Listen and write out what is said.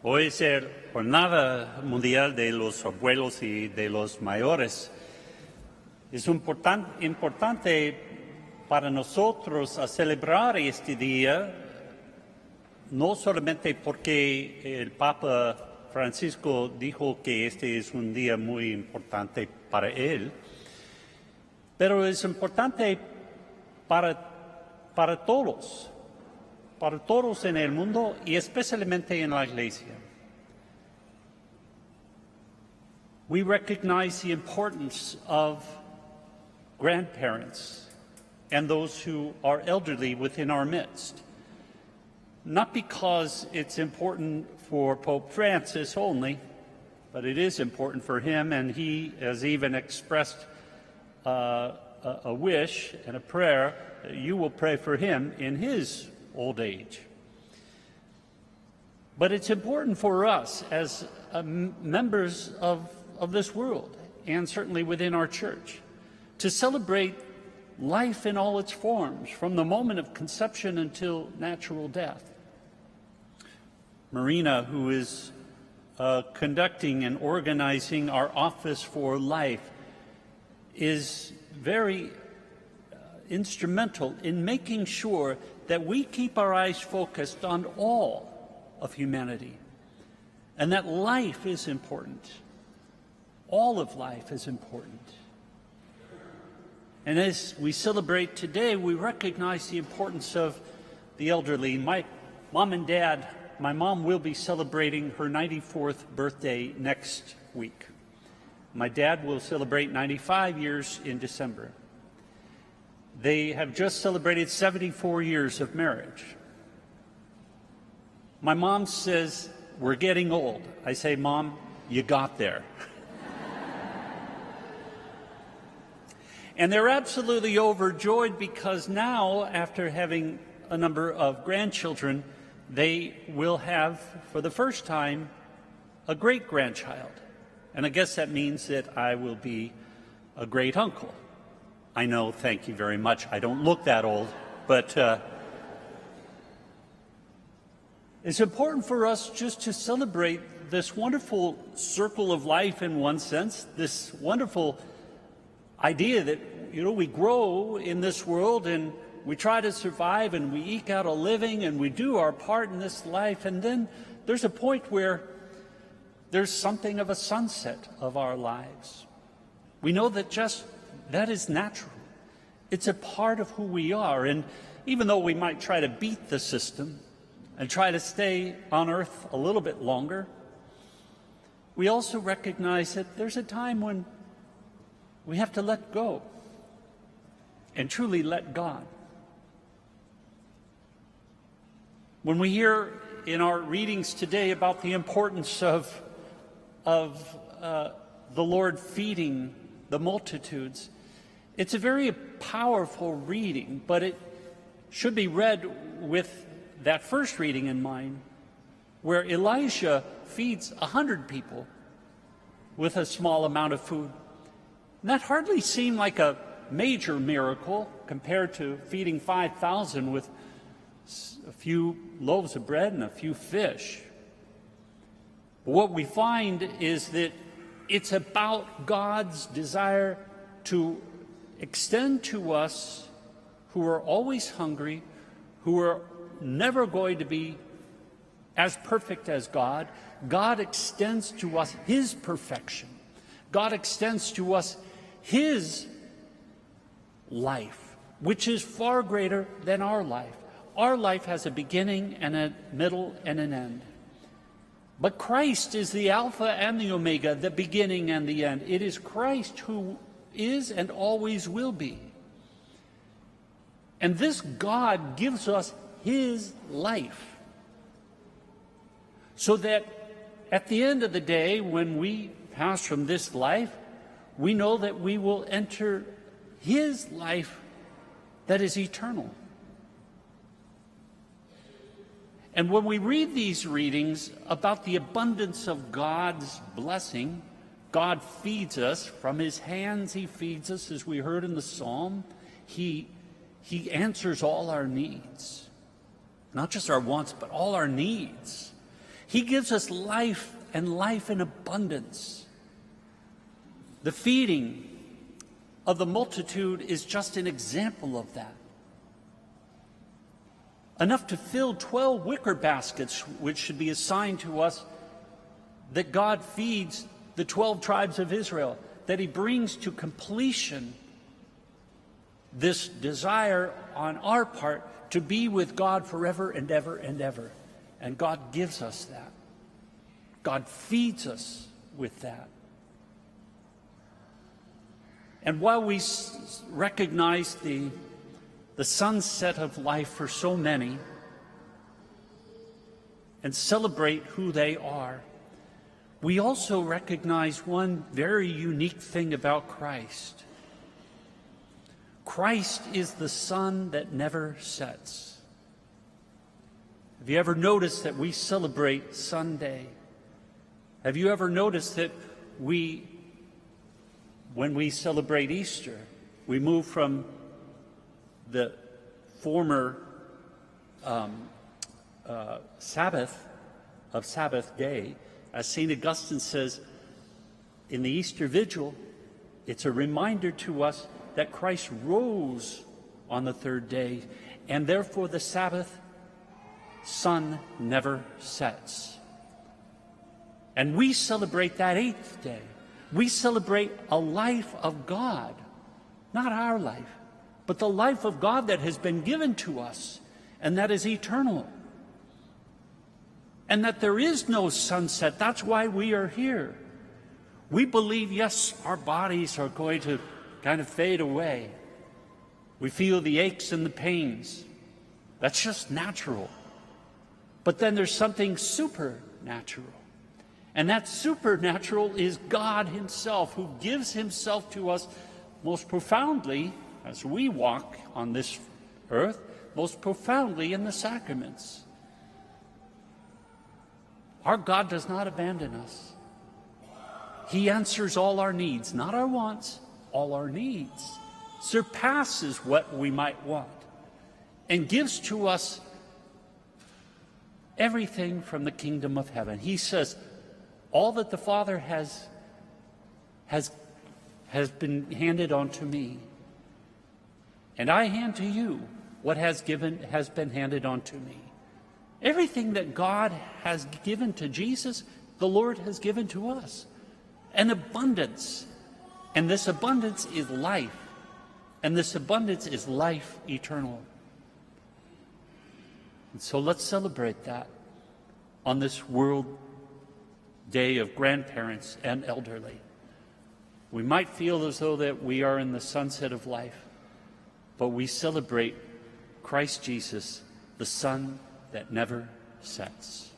Hoy es la Jornada Mundial de los Abuelos y de los Mayores. Es importante para nosotros a celebrar este día, no solamente porque el Papa Francisco dijo que este es un día muy importante para él, pero es importante para todos en el mundo y especialmente en la Iglesia. We recognize the importance of grandparents and those who are elderly within our midst. Not because it's important for Pope Francis only, but it is important for him, and he has even expressed a wish and a prayer that you will pray for him in his old age. But it's important for us as members of this world, and certainly within our church, to celebrate life in all its forms, from the moment of conception until natural death. Marina, who is conducting and organizing our Office for Life, is very instrumental in making sure that we keep our eyes focused on all of humanity, and that life is important. All of life is important. And as we celebrate today, we recognize the importance of the elderly. My mom and dad, my mom will be celebrating her 94th birthday next week. My dad will celebrate 95 years in December. They have just celebrated 74 years of marriage. My mom says, "We're getting old." I say, "Mom, you got there." And they're absolutely overjoyed because now, after having a number of grandchildren, they will have, for the first time, a great-grandchild. And I guess that means that I will be a great-uncle. I know, thank you very much. I don't look that old, but it's important for us just to celebrate this wonderful circle of life in one sense, this wonderful idea that, we grow in this world and we try to survive and we eke out a living and we do our part in this life, and then there's a point where there's something of a sunset of our lives. We know that that is natural. It's a part of who we are, and even though we might try to beat the system and try to stay on earth a little bit longer, we also recognize that there's a time when we have to let go and truly let God. When we hear in our readings today about the importance of the Lord feeding the multitudes, it's a very powerful reading, but it should be read with that first reading in mind, where Elijah feeds 100 people with a small amount of food. And that hardly seemed like a major miracle compared to feeding 5,000 with a few loaves of bread and a few fish. But what we find is that it's about God's desire to extend to us who are always hungry, who are never going to be as perfect as God. God extends to us His perfection. God extends to us His life, which is far greater than our life. Our life has a beginning and a middle and an end. But Christ is the Alpha and the Omega, the beginning and the end. It is Christ who is and always will be. And this God gives us His life, so that at the end of the day, when we pass from this life, we know that we will enter His life that is eternal. And when we read these readings about the abundance of God's blessing, God feeds us from His hands. He feeds us, as we heard in the psalm. He answers all our needs, not just our wants, but all our needs. He gives us life and life in abundance. The feeding of the multitude is just an example of that. Enough to fill 12 wicker baskets, which should be assigned to us, that God feeds the 12 tribes of Israel, that he brings to completion this desire on our part to be with God forever and ever and ever. And God gives us that. God feeds us with that. And while we recognize the sunset of life for so many and celebrate who they are, we also recognize one very unique thing about Christ. Christ is the sun that never sets. Have you ever noticed that we celebrate Sunday? Have you ever noticed that when we celebrate Easter, we move from the former Sabbath day, as St. Augustine says, in the Easter Vigil, it's a reminder to us that Christ rose on the third day, and therefore the Sabbath sun never sets. And we celebrate that eighth day. We celebrate a life of God, not our life, but the life of God that has been given to us, and that is eternal. And that there is no sunset. That's why we are here. We believe, yes, our bodies are going to kind of fade away. We feel the aches and the pains. That's just natural. But then there's something supernatural. And that supernatural is God himself, who gives himself to us most profoundly, as we walk on this earth, most profoundly in the sacraments. Our God does not abandon us. He answers all our needs, not our wants, all our needs, surpasses what we might want, and gives to us everything from the kingdom of heaven. He says, all that the Father has been handed on to me, and I hand to you what has been handed on to me. Everything that God has given to Jesus, the Lord has given to us. An abundance. And this abundance is life. And this abundance is life eternal. And so let's celebrate that on this World Day of Grandparents and Elderly. We might feel as though that we are in the sunset of life, but we celebrate Christ Jesus, the sun that never sets.